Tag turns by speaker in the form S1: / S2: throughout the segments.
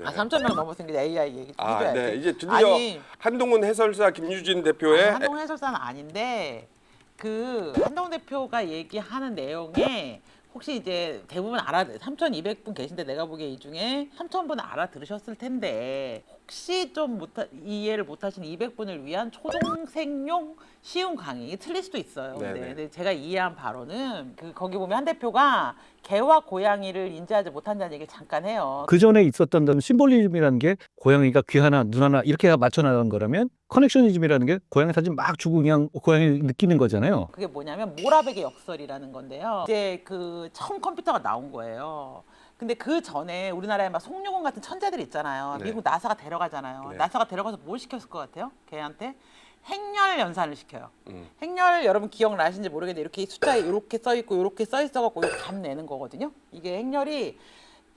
S1: 아, 3,000명 넘었으니까 AI 얘기 좀
S2: 아,
S1: 해줘야지.
S2: 네. 이제 드디어
S1: 아니,
S2: 한동훈 해설사 김유진 대표의
S1: 한동훈 해설사는 아닌데 그 한동훈 대표가 얘기하는 내용에 혹시 이제 대부분 3,200분 계신데 내가 보기에 이 중에 3,000분은 알아들으셨을 텐데 혹시 좀 이해를 못하신 200분을 위한 초등생용 쉬운 강의 틀릴 수도 있어요.
S2: 네네.
S1: 근데 제가 이해한 바로는 거기 보면 한 대표가 개와 고양이를 인지하지 못한다는 얘기를 잠깐 해요.
S3: 그 전에 있었던 심볼리즘이라는 게 고양이가 귀 하나, 눈 하나 이렇게 맞춰 나가는 거라면 커넥셔니즘이라는 게 고양이 사진 막 주고 그냥 고양이 느끼는 거잖아요.
S1: 그게 뭐냐면 모라백의 역설이라는 건데요. 이제 그 처음 컴퓨터가 나온 거예요. 근데 그 전에 우리나라에 막 송룡원 같은 천재들 있잖아요.
S2: 네.
S1: 미국 나사가 데려가잖아요.
S2: 네.
S1: 나사가 데려가서 뭘 시켰을 것 같아요? 걔한테 행렬 연산을 시켜요. 행렬 여러분 기억나시는지 모르겠는데 이렇게 숫자에 이렇게 써 있고 이렇게 써 있어갖고 이거 감 내는 거거든요. 이게 행렬이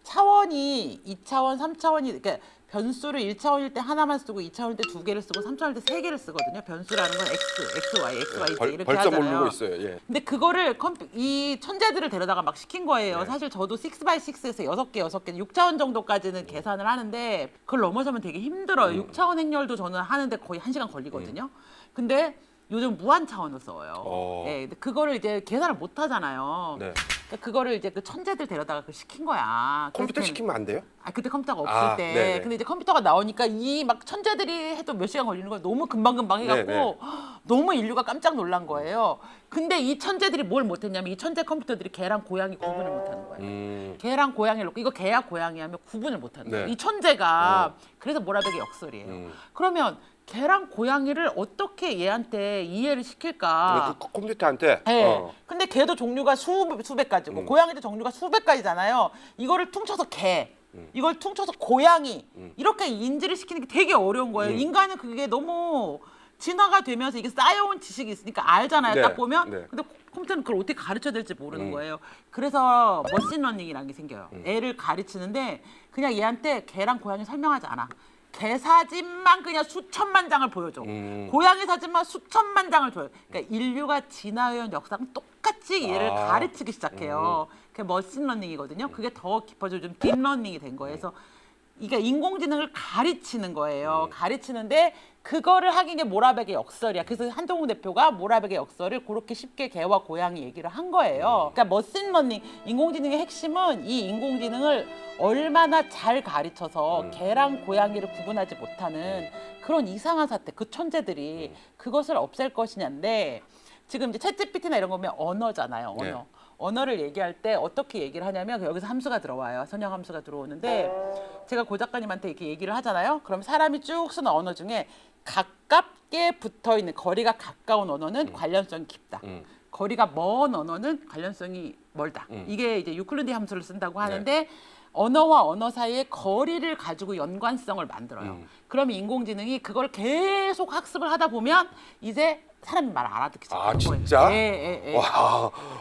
S1: 차원이 2차원, 3차원이 그러니까 변수를 1차원일 때 하나만 쓰고 2차원일 때 2개를 쓰고 3차원일 때 3개를 쓰거든요. 변수라는 건 x, y, x, y, z 이렇게
S2: 벌써
S1: 하잖아요.
S2: 모르고 있어요. 예.
S1: 근데 그거를 이 천재들을 데려다가 막 시킨 거예요.
S2: 네.
S1: 사실 저도 6x6에서 6개, 6차원 정도까지는 계산을 하는데 그걸 넘어서면 되게 힘들어요. 6차원 행렬도 저는 하는데 거의 1시간 걸리거든요. 근데 요즘 무한 차원을 써요. 예, 근데 그거를 이제 계산을 못 하잖아요.
S2: 네.
S1: 그러니까 그거를 이제 그 천재들 데려다가 그 시킨 거야.
S2: 컴퓨터
S1: 그래서
S2: 시키면 안 돼요?
S1: 아 그때 컴퓨터가 없을
S2: 아,
S1: 때.
S2: 네네.
S1: 근데 이제 컴퓨터가 나오니까 이 막 천재들이 해도 몇 시간 걸리는 걸 너무 금방금방 해갖고
S2: 네네.
S1: 너무 인류가 깜짝 놀란 거예요. 근데 이 천재들이 뭘 못했냐면 이 천재 컴퓨터들이 개랑 고양이 구분을 못하는 거예요. 개랑 고양이를 놓고 이거 개야 고양이 하면 구분을 못하는 거예요.
S2: 네.
S1: 이 천재가 그래서 모라백의 역설이에요. 그러면 개랑 고양이를 어떻게 얘한테 이해를 시킬까?
S2: 그 컴퓨터한테.
S1: 네. 근데 개도 종류가 수백 가지고 고양이도 종류가 수백 가지잖아요. 이거를 퉁쳐서 개, 이걸 퉁쳐서 고양이 이렇게 인지를 시키는 게 되게 어려운 거예요. 인간은 그게 너무 진화가 되면서 이게 쌓여온 지식이 있으니까 알잖아요.
S2: 네.
S1: 딱 보면.
S2: 네.
S1: 근데 컴퓨터는 그걸 어떻게 가르쳐야 될지 모르는 거예요. 그래서 머신러닝이라는 게 생겨요. 애를 가르치는데 그냥 얘한테 개랑 고양이 설명하지 않아. 개 사진만 그냥 수천만 장을 보여줘. 고양이 사진만 수천만 장을 줘요. 그러니까 인류가 진화해온 역사랑 똑같이 얘를 가르치기 시작해요. 그게 머신러닝이거든요. 그게 더 깊어져 좀 딥러닝이 된 거예요. 그래서 이게 인공지능을 가르치는 거예요. 가르치는데 그거를 하긴 게 모라백의 역설이야. 그래서 한동훈 대표가 모라백의 역설을 그렇게 쉽게 개와 고양이 얘기를 한 거예요. 그러니까 머신러닝, 인공지능의 핵심은 이 인공지능을 얼마나 잘 가르쳐서 개랑 고양이를 구분하지 못하는 그런 이상한 사태, 그 천재들이 그것을 없앨 것이냐인데 지금 이제 챗GPT나 이런 거면 언어잖아요. 언어.
S2: 네.
S1: 언어를 얘기할 때 어떻게 얘기를 하냐면 여기서 함수가 들어와요. 선형 함수가 들어오는데 제가 고 작가님한테 이렇게 얘기를 하잖아요. 그럼 사람이 쭉 쓰는 언어 중에 가깝게 붙어 있는 거리가 가까운 언어는 관련성이 깊다. 거리가 먼 언어는 관련성이 멀다. 이게 이제 유클리드 함수를 쓴다고 하는데 언어와 언어 사이의 거리를 가지고 연관성을 만들어요. 그러면 인공지능이 그걸 계속 학습을 하다 보면 이제 사람이 말 알아듣기 시작하는
S2: 아,
S1: 거예요.
S2: 진짜?
S1: 예.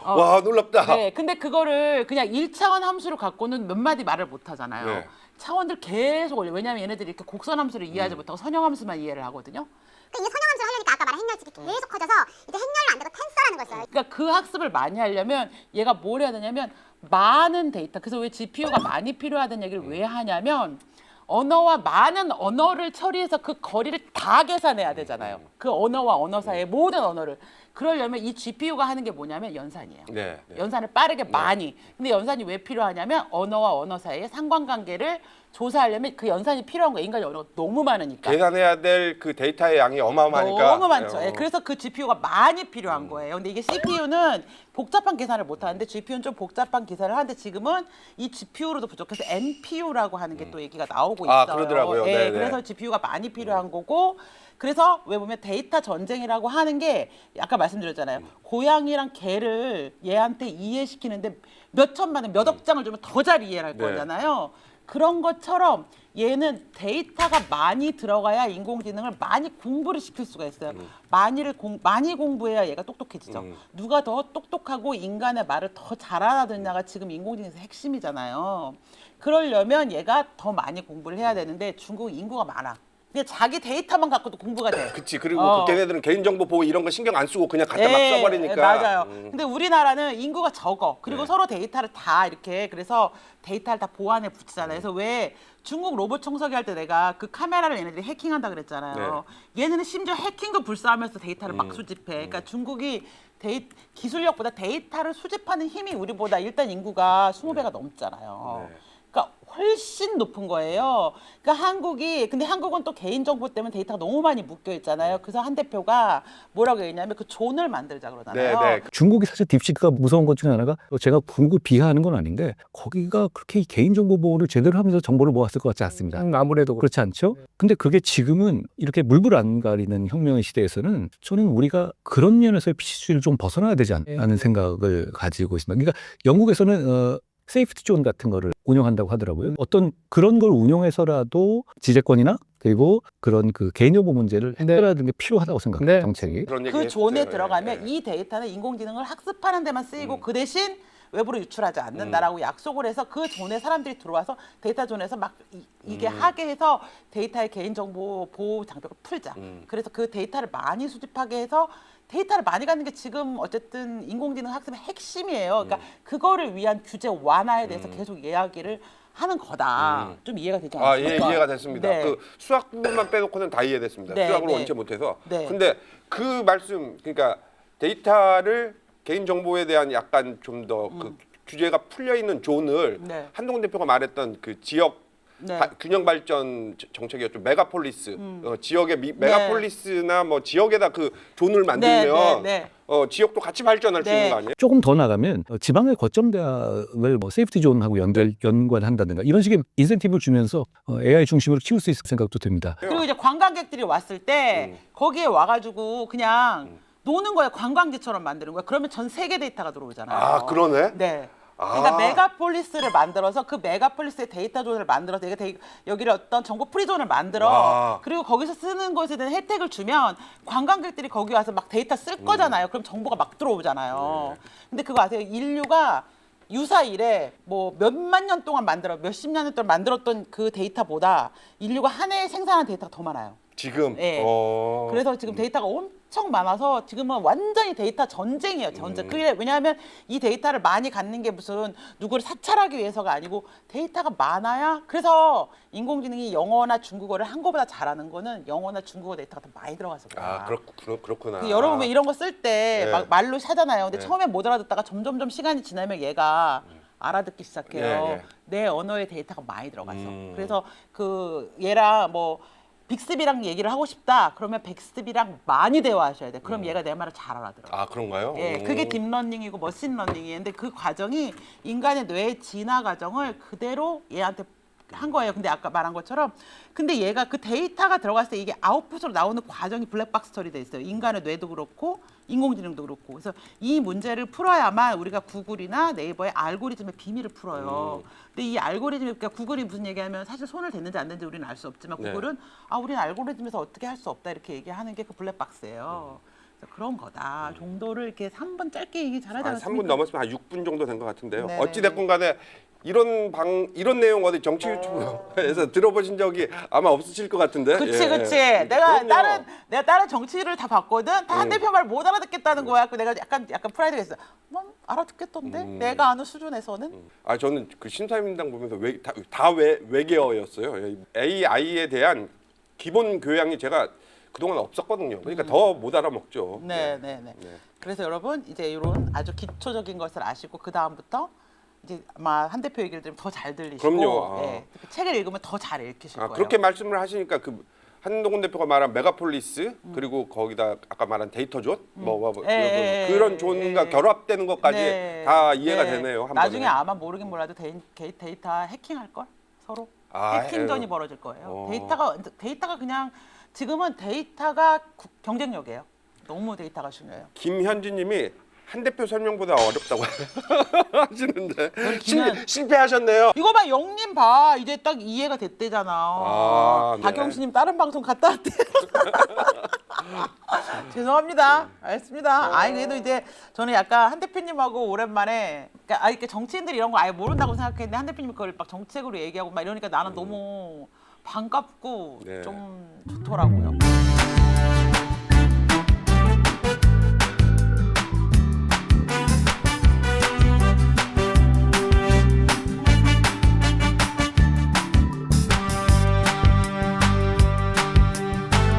S2: 와, 놀랍다.
S1: 네, 근데 그거를 그냥 1차원 함수를 갖고는 몇 마디 말을 못 하잖아요.
S2: 네.
S1: 차원들 계속 올려. 왜냐하면 얘네들이 이렇게 곡선 함수를 이해하지 못하고 선형 함수만 이해를 하거든요.
S4: 이게 선형함수를 하려니까 아까 말한 행렬집이 계속 커져서 이제 행렬로 안 되고 텐서라는 걸 써요.
S1: 그러니까 그 학습을 많이 하려면 얘가 뭘 해야 되냐면 많은 데이터. 그래서 왜 GPU가 많이 필요하다는 얘기를 왜 하냐면 언어와 많은 언어를 처리해서 그 거리를 다 계산해야 되잖아요. 그 언어와 언어 사이의 모든 언어를. 그러려면 이 GPU가 하는 게 뭐냐면 연산이에요.
S2: 네, 네.
S1: 연산을 빠르게 많이. 근데 연산이 왜 필요하냐면 언어와 언어 사이의 상관관계를 조사하려면 그 연산이 필요한 거예요. 인간이 언어가 너무 많으니까.
S2: 계산해야 될 그 데이터의 양이 어마어마하니까.
S1: 너무 많죠. 예, 그래서 그 GPU가 많이 필요한 거예요. 근데 이게 CPU는 복잡한 계산을 못 하는데 GPU는 좀 복잡한 계산을 하는데 지금은 이 GPU로도 부족해서 NPU라고 하는 게 또 얘기가 나오고 있어요.
S2: 아, 그러더라고요.
S1: 예,
S2: 네네.
S1: 그래서 GPU가 많이 필요한 거고 그래서 왜 보면 데이터 전쟁이라고 하는 게 아까 말씀드렸잖아요. 고양이랑 개를 얘한테 이해시키는데 몇 천만 원, 몇억 장을 주면 더 잘 이해를 할
S2: 네.
S1: 거잖아요. 그런 것처럼 얘는 데이터가 많이 들어가야 인공지능을 많이 공부를 시킬 수가 있어요. 많이 공부해야 얘가 똑똑해지죠. 누가 더 똑똑하고 인간의 말을 더 잘 알아듣냐가 지금 인공지능에서 핵심이잖아요. 그러려면 얘가 더 많이 공부를 해야 되는데 중국은 인구가 많아. 그냥 자기 데이터만 갖고도 공부가 돼.
S2: 그치. 그리고 그 걔네들은 개인정보 보호 이런 거 신경 안 쓰고 그냥 갖다 막 써버리니까.
S1: 맞아요. 근데 우리나라는 인구가 적어. 그리고 서로 데이터를 다 이렇게 그래서 데이터를 다 보안에 붙이잖아요. 그래서 왜 중국 로봇 청소기 할 때 내가 그 카메라를 얘네들이 해킹한다 그랬잖아요. 얘네는 심지어 해킹도 불사하면서 데이터를 막 수집해. 그러니까 중국이 기술력보다 데이터를 수집하는 힘이 우리보다 일단 인구가 20배가 넘잖아요. 그러니까 훨씬 높은 거예요. 그러니까 근데 한국은 또 개인정보 때문에 데이터가 너무 많이 묶여 있잖아요. 그래서 한 대표가 뭐라고 했냐면 그 존을 만들자 그러잖아요.
S2: 네.
S3: 중국이 사실 딥시크가 무서운 것 중에 하나가 제가 중국을 비하하는 건 아닌데 거기가 그렇게 개인정보 보호를 제대로 하면서 정보를 모았을 것 같지 않습니다. 아무래도 그렇지 않죠? 근데 그게 지금은 이렇게 물불 안 가리는 혁명의 시대에서는 저는 우리가 그런 면에서의 PC를 좀 벗어나야 되지 않는 생각을 가지고 있습니다. 그러니까 영국에서는 세이프티 존 같은 거를 운영한다고 하더라고요. 어떤 그런 걸 운영해서라도 지재권이나 그리고 그런 그 개인정보 문제를 해결하는 게 필요하다고 생각해요. 정책이.
S2: 그런 얘기
S1: 그 존에
S2: 했어요.
S1: 들어가면 이 데이터는 인공지능을 학습하는 데만 쓰이고 그 대신 외부로 유출하지 않는다라고 약속을 해서 그 존에 사람들이 들어와서 데이터 존에서 막 이게 하게 해서 데이터의 개인정보 보호 장벽을 풀자. 그래서 그 데이터를 많이 수집하게 해서 데이터를 많이 갖는 게 지금 어쨌든 인공지능 학습의 핵심이에요. 그러니까 그거를 위한 규제 완화에 대해서 계속 이야기를 하는 거다. 좀 이해가 되지 않습니까?
S2: 이해가 됐습니다.
S1: 네.
S2: 그 수학 부분만 빼놓고는 다 이해됐습니다.
S1: 네,
S2: 수학을
S1: 네.
S2: 원체 못해서.
S1: 네.
S2: 근데 그 말씀, 그러니까 데이터를 개인정보에 대한 약간 좀 더 그 규제가 풀려 있는 존을
S1: 네.
S2: 한동훈 대표가 말했던 그 지역
S1: 네.
S2: 균형 발전 정책이었죠. 메가폴리스. 지역의 메가폴리스나 뭐 지역에다 그 존을 만들면
S1: 네.
S2: 지역도 같이 발전할 수 있는 거 아니에요?
S3: 조금 더 나가면 지방의 거점 대학을 뭐 세이프티 존하고 연관한다든가 이런 식의 인센티브를 주면서 AI 중심으로 키울 수 있을 생각도 듭니다.
S1: 그리고 이제 관광객들이 왔을 때 거기에 와가지고 그냥 노는 거예요. 관광지처럼 만드는 거예요. 그러면 전 세계 데이터가 들어오잖아요.
S2: 아, 그러네?
S1: 네. 그러니까 메가폴리스를 만들어서 그 메가폴리스의 데이터 존을 만들어서 여기를 어떤 정보 프리존을 만들어.
S2: 와.
S1: 그리고 거기서 쓰는 것에 대한 혜택을 주면 관광객들이 거기 와서 막 데이터 쓸 거잖아요. 그럼 정보가 막 들어오잖아요. 근데 그거 아세요? 인류가 유사일에 뭐 몇만 년 동안 몇십 년 동안 만들었던 그 데이터보다 인류가 한 해에 생산한 데이터가 더 많아요.
S2: 지금?
S1: 네. 그래서 지금 데이터가 엄청 많아서 지금은 완전히 데이터 전쟁이에요. 전쟁. 그게 왜냐하면 이 데이터를 많이 갖는 게 무슨 누구를 사찰하기 위해서가 아니고 데이터가 많아야 그래서 인공지능이 영어나 중국어를 한국보다 잘하는 거는 영어나 중국어 데이터가 더 많이 들어가서 그래요.
S2: 아, 그렇구나.
S1: 여러분 이런 거 쓸 때
S2: 네.
S1: 막 말로 하잖아요. 근데
S2: 네.
S1: 처음에 못 알아듣다가 점점 시간이 지나면 얘가 알아듣기 시작해요.
S2: 네.
S1: 내 언어에 데이터가 많이 들어가서. 그래서 그 얘랑 뭐 빅스비랑 얘기를 하고 싶다. 그러면 빅스비랑 많이 대화하셔야 돼. 그럼 얘가 내 말을 잘 알아들어요.
S2: 아, 그런가요?
S1: 예, 그게 딥러닝이고 머신러닝이에요. 근데 그 과정이 인간의 뇌의 진화 과정을 그대로 얘한테 한 거예요. 근데 아까 말한 것처럼 근데 얘가 그 데이터가 들어갔을 때 이게 아웃풋으로 나오는 과정이 블랙박스 처리돼 있어요. 인간의 뇌도 그렇고 인공지능도 그렇고. 그래서 이 문제를 풀어야만 우리가 구글이나 네이버의 알고리즘의 비밀을 풀어요. 근데 이 알고리즘이 그러니까 구글이 무슨 얘기하면 사실 손을 댔는지 안 댔는지 우리는 알 수 없지만
S2: 네.
S1: 구글은 우리는 알고리즘에서 어떻게 할 수 없다 이렇게 얘기하는 게 그 블랙박스예요. 그래서 그런 거다. 정도를 이렇게 3분 짧게 얘기 잘하지
S2: 한
S1: 않았습니까?
S2: 3분 넘었으면 한 6분 정도 된 것 같은데요.
S1: 네네.
S2: 어찌 됐건 간에 이런 내용 어디 정치 유튜브에서 들어보신 적이 아마 없으실 것 같은데.
S1: 그치
S2: 예.
S1: 그치. 내가
S2: 그럼요.
S1: 다른 정치를 다 봤거든. 다 한 대표 말 못 알아듣겠다는 거야. 그 내가 약간 프라이드가 있어. 뭐 알아듣겠던데. 내가 아는 수준에서는.
S2: 저는 그 신사임당 보면서 외계어였어요. AI에 대한 기본 교양이 제가 그동안 없었거든요. 그러니까 더 못 알아먹죠.
S1: 네. 그래서 여러분 이제 이런 아주 기초적인 것을 아시고 그 다음부터 이제 아마 한 대표 얘기를 들으면 더 잘 들리시고
S2: 그럼요.
S1: 예, 그 책을 읽으면 더 잘 읽히실 거예요.
S2: 그렇게 말씀을 하시니까 그 한동훈 대표가 말한 메가폴리스 그리고 거기다 아까 말한 데이터존 그런 존과 결합되는 것까지 다 이해가 되네요. 한
S1: 나중에
S2: 번에.
S1: 아마 모르긴 몰라도 데이터 해킹할 걸 서로
S2: 아,
S1: 해킹전이
S2: 에휴.
S1: 벌어질 거예요.
S2: 어.
S1: 데이터가 그냥 지금은 데이터가 경쟁력이에요. 너무 데이터가 중요해요.
S2: 김현진님이 한 대표 설명보다 어렵다고 하시는데
S1: 김현-
S2: 실패하셨네요.
S1: 이거 봐 영님 봐 이제 딱 이해가 됐대잖아.
S2: 네.
S1: 박영수님 다른 방송 갔다 왔대. 죄송합니다. 알겠습니다. 그래도 이제 저는 약간 한 대표님하고 오랜만에 그러니까 이렇게 정치인들이 이런 거 아예 모른다고 생각했는데 한 대표님이 그걸 막 정책으로 얘기하고 막 이러니까 나는 너무 반갑고
S2: 네.
S1: 좀 좋더라고요.